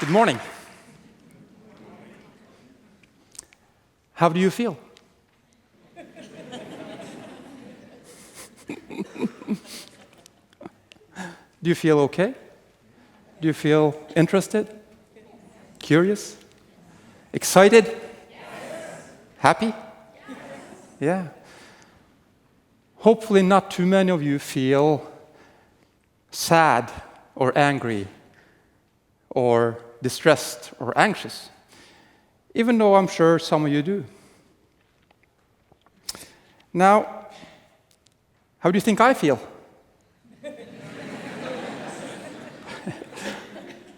Good morning. How do you feel? Do you feel okay? Do you feel interested? Curious? Excited? Yes. Happy? Yes. Yeah. Hopefully not too many of you feel sad or angry or distressed or anxious, even though I'm sure some of you do. Now, how do you think I feel?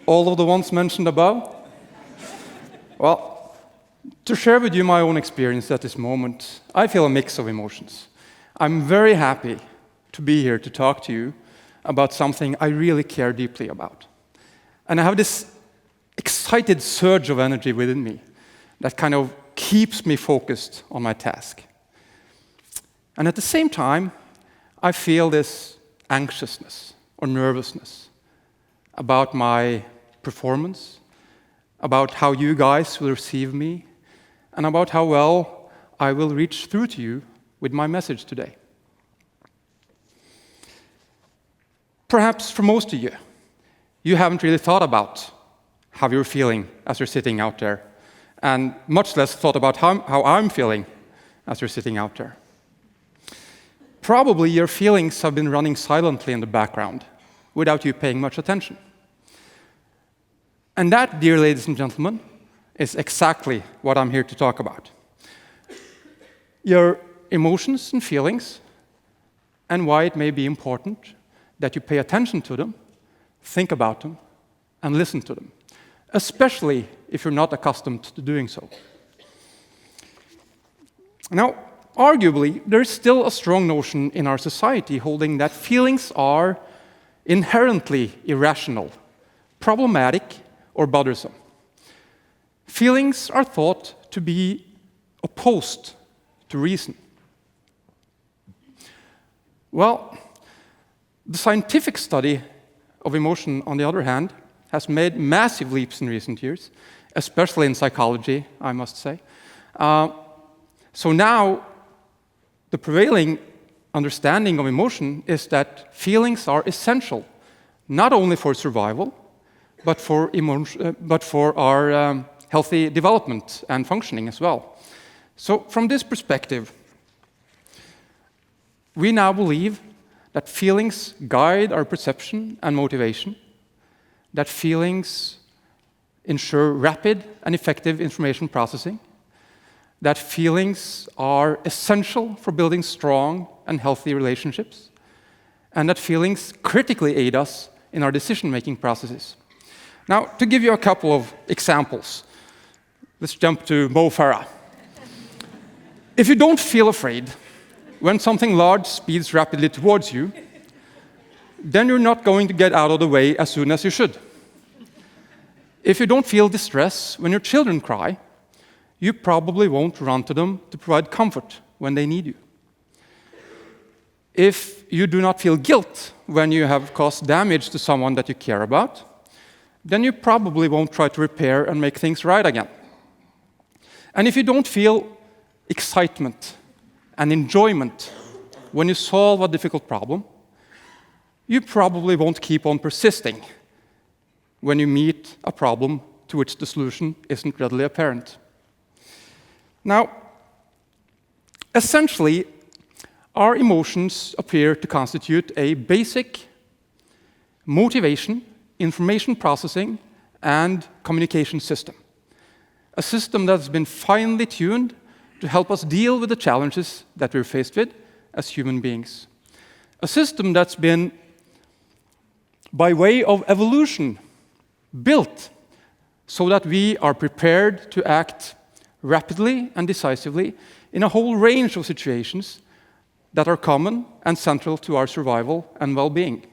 All of the ones mentioned above? Well, to share with you my own experience at this moment, I feel a mix of emotions. I'm very happy to be here to talk to you about something I really care deeply about. And I have this excited surge of energy within me that kind of keeps me focused on my task. And at the same time, I feel this anxiousness or nervousness about my performance, about how you guys will receive me, and about how well I will reach through to you with my message today. Perhaps for most of you, you haven't really thought about how you're feeling as you're sitting out there, and much less thought about how I'm feeling as you're sitting out there. Probably your feelings have been running silently in the background without you paying much attention. And that, dear ladies and gentlemen, is exactly what I'm here to talk about. Your emotions and feelings, and why it may be important that you pay attention to them, think about them, and listen to them, especially if you're not accustomed to doing so. Now, arguably, there is still a strong notion in our society holding that feelings are inherently irrational, problematic, or bothersome. Feelings are thought to be opposed to reason. Well, the scientific study of emotion, on the other hand, has made massive leaps in recent years, especially in psychology, I must say. So now, the prevailing understanding of emotion is that feelings are essential, not only for survival, but for our healthy development and functioning as well. So from this perspective, we now believe that feelings guide our perception and motivation, that feelings ensure rapid and effective information processing, that feelings are essential for building strong and healthy relationships, and that feelings critically aid us in our decision-making processes. Now, to give you a couple of examples, let's jump to Mo Farah. If you don't feel afraid when something large speeds rapidly towards you, then you're not going to get out of the way as soon as you should. If you don't feel distress when your children cry, you probably won't run to them to provide comfort when they need you. If you do not feel guilt when you have caused damage to someone that you care about, then you probably won't try to repair and make things right again. And if you don't feel excitement and enjoyment when you solve a difficult problem, you probably won't keep on persisting when you meet a problem to which the solution isn't readily apparent. Now, essentially, our emotions appear to constitute a basic motivation, information processing, and communication system. A system that's been finely tuned to help us deal with the challenges that we're faced with as human beings. A system that's been, by way of evolution, built so that we are prepared to act rapidly and decisively in a whole range of situations that are common and central to our survival and well-being.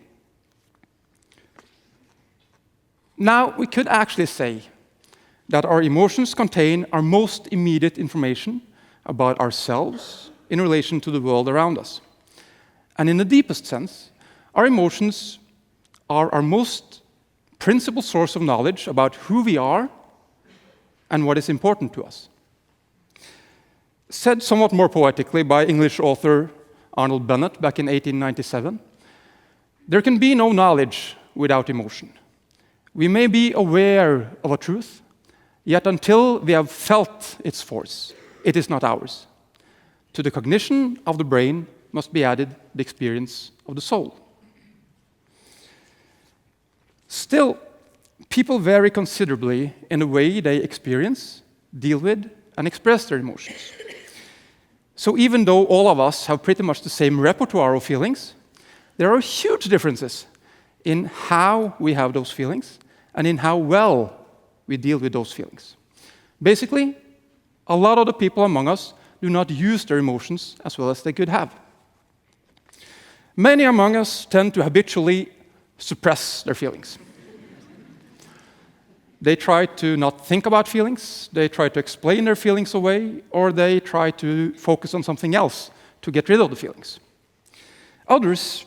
Now, we could actually say that our emotions contain our most immediate information about ourselves in relation to the world around us. And in the deepest sense, our emotions are our most principal source of knowledge about who we are and what is important to us. Said somewhat more poetically by English author Arnold Bennett back in 1897, there can be no knowledge without emotion. We may be aware of a truth, yet until we have felt its force, it is not ours. To the cognition of the brain must be added the experience of the soul. Still, people vary considerably in the way they experience, deal with, and express their emotions. So even though all of us have pretty much the same repertoire of feelings, there are huge differences in how we have those feelings and in how well we deal with those feelings. Basically, a lot of the people among us do not use their emotions as well as they could have. Many among us tend to habitually suppress their feelings. They try to not think about feelings, they try to explain their feelings away, or they try to focus on something else to get rid of the feelings. Others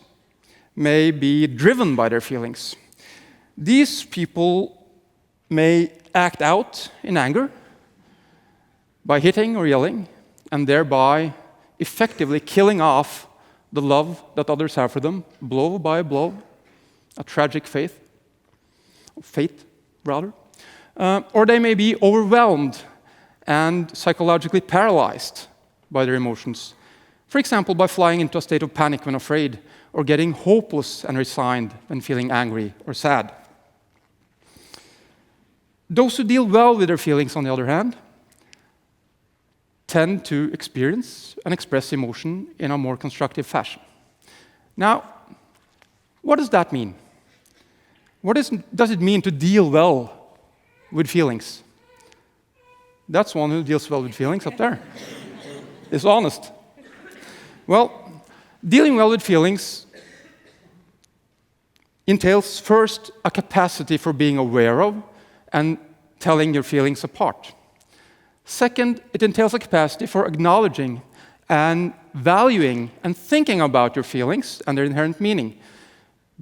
may be driven by their feelings. These people may act out in anger by hitting or yelling, and thereby effectively killing off the love that others have for them, blow by blow, a tragic fate. Or they may be overwhelmed and psychologically paralyzed by their emotions. For example, by flying into a state of panic when afraid, or getting hopeless and resigned when feeling angry or sad. Those who deal well with their feelings, on the other hand, tend to experience and express emotion in a more constructive fashion. Now, what does that mean? What does it mean to deal well with feelings? That's one who deals well with feelings up there. Is honest. Well, dealing well with feelings entails first a capacity for being aware of and telling your feelings apart. Second, it entails a capacity for acknowledging and valuing and thinking about your feelings and their inherent meaning.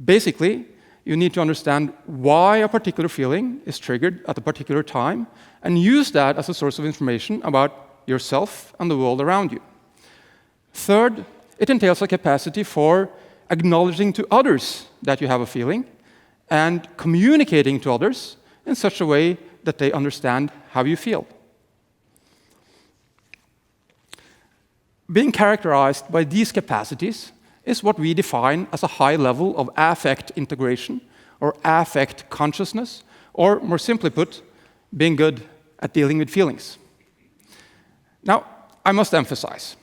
Basically, you need to understand why a particular feeling is triggered at a particular time and use that as a source of information about yourself and the world around you. Third, it entails a capacity for acknowledging to others that you have a feeling and communicating to others in such a way that they understand how you feel. Being characterized by these capacities is what we define as a high level of affect integration or affect consciousness, or more simply put, being good at dealing with feelings. Now, I must emphasize,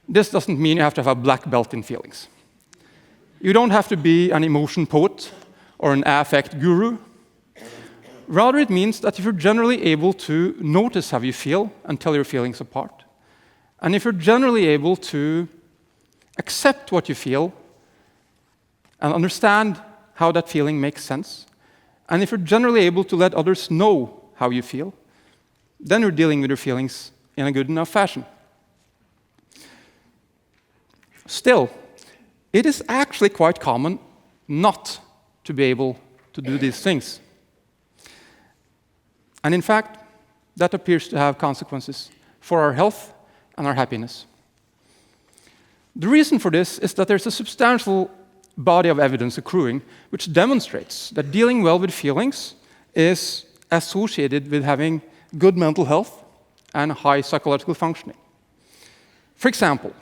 this doesn't mean you have to have a black belt in feelings. You don't have to be an emotion poet or an affect guru. Rather, it means that if you're generally able to notice how you feel and tell your feelings apart, and if you're generally able to accept what you feel and understand how that feeling makes sense, and if you're generally able to let others know how you feel, then you're dealing with your feelings in a good enough fashion. Still, it is actually quite common not to be able to do these things. And in fact, that appears to have consequences for our health and our happiness. The reason for this is that there's a substantial body of evidence accruing which demonstrates that dealing well with feelings is associated with having good mental health and high psychological functioning. For example,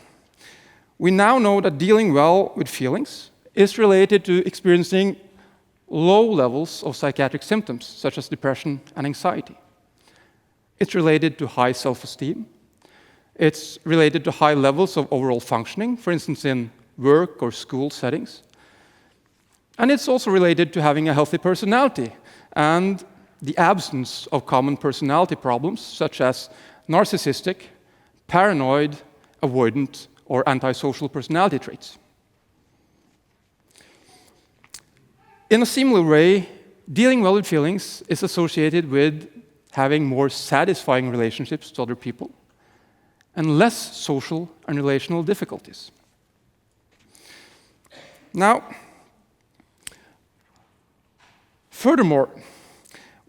we now know that dealing well with feelings is related to experiencing low levels of psychiatric symptoms, such as depression and anxiety. It's related to high self-esteem. It's related to high levels of overall functioning, for instance, in work or school settings. And it's also related to having a healthy personality and the absence of common personality problems, such as narcissistic, paranoid, avoidant, or antisocial personality traits. In a similar way, dealing well with feelings is associated with having more satisfying relationships to other people and less social and relational difficulties. Now, Furthermore,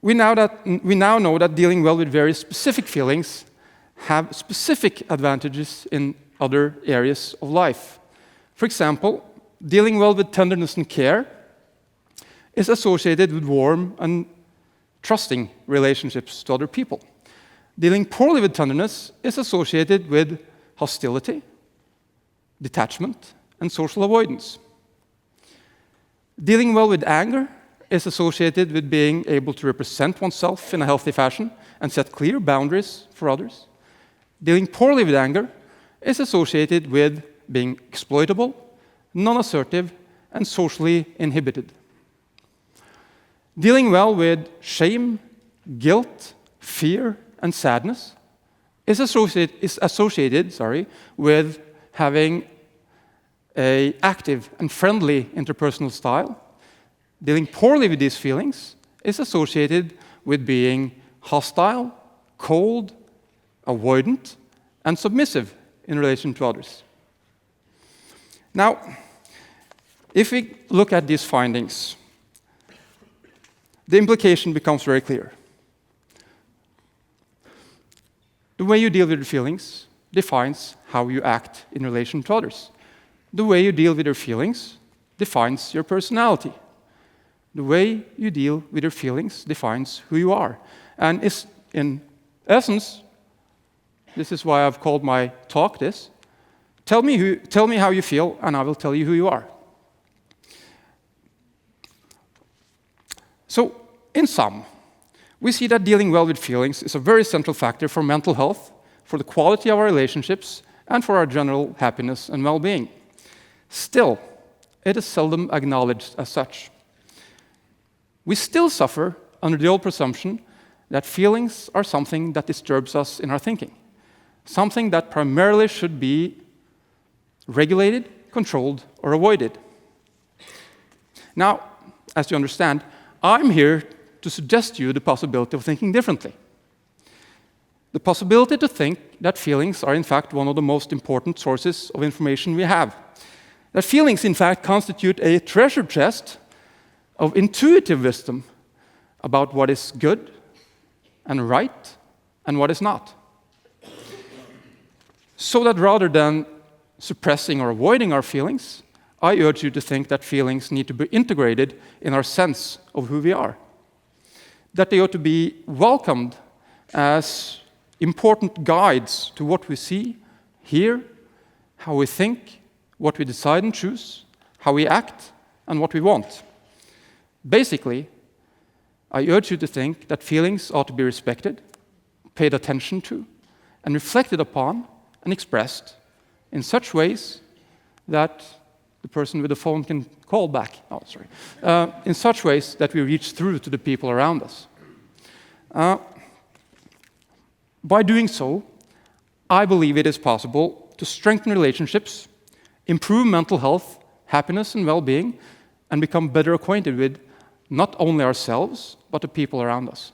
we now know that dealing well with very specific feelings have specific advantages in other areas of life. For example, dealing well with tenderness and care is associated with warm and trusting relationships to other people. Dealing poorly with tenderness is associated with hostility, detachment, and social avoidance. Dealing well with anger is associated with being able to represent oneself in a healthy fashion and set clear boundaries for others. Dealing poorly with anger is associated with being exploitable, non-assertive, and socially inhibited. Dealing well with shame, guilt, fear, and sadness is associated with having an active and friendly interpersonal style. Dealing poorly with these feelings is associated with being hostile, cold, avoidant, and submissive in relation to others. Now, if we look at these findings, the implication becomes very clear. The way you deal with your feelings defines how you act in relation to others. The way you deal with your feelings defines your personality. The way you deal with your feelings defines who you are. And is, in essence, this is why I've called my talk this, tell me how you feel, and I will tell you who you are. So, in sum, we see that dealing well with feelings is a very central factor for mental health, for the quality of our relationships, and for our general happiness and well-being. Still, it is seldom acknowledged as such. We still suffer under the old presumption that feelings are something that disturbs us in our thinking, something that primarily should be regulated, controlled, or avoided. Now, as you understand, I'm here to suggest to you the possibility of thinking differently. The possibility to think that feelings are in fact one of the most important sources of information we have. That feelings in fact constitute a treasure chest of intuitive wisdom about what is good and right and what is not. So that rather than suppressing or avoiding our feelings, I urge you to think that feelings need to be integrated in our sense of who we are. That they ought to be welcomed as important guides to what we see, hear, how we think, what we decide and choose, how we act, and what we want. Basically, I urge you to think that feelings ought to be respected, paid attention to, and reflected upon and expressed in such ways that the person with the phone can call back. In such ways that we reach through to the people around us. By doing so, I believe it is possible to strengthen relationships, improve mental health, happiness, and well-being, and become better acquainted with not only ourselves, but the people around us.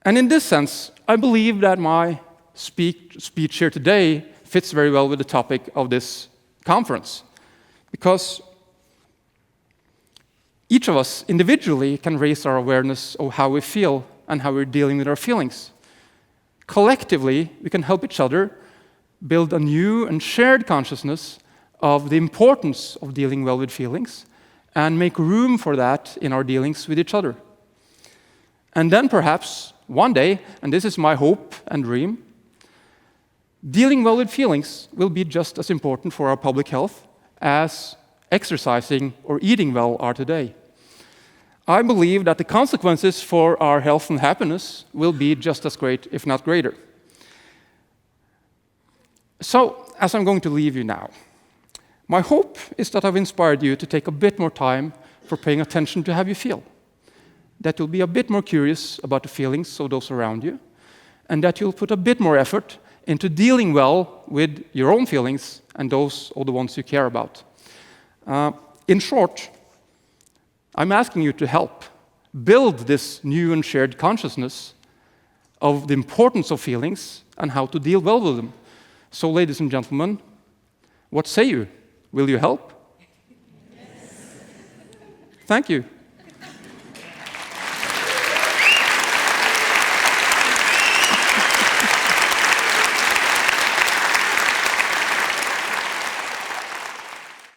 And in this sense, I believe that my speech here today fits very well with the topic of this conference, because each of us individually can raise our awareness of how we feel and how we're dealing with our feelings. Collectively, we can help each other build a new and shared consciousness of the importance of dealing well with feelings and make room for that in our dealings with each other. And then perhaps one day, and this is my hope and dream, dealing well with feelings will be just as important for our public health as exercising or eating well are today. I believe that the consequences for our health and happiness will be just as great, if not greater. So, as I'm going to leave you now, my hope is that I've inspired you to take a bit more time for paying attention to how you feel, that you'll be a bit more curious about the feelings of those around you, and that you'll put a bit more effort into dealing well with your own feelings and those of the ones you care about. In short, I'm asking you to help build this new and shared consciousness of the importance of feelings and how to deal well with them. So, ladies and gentlemen, what say you? Will you help? Yes. Thank you.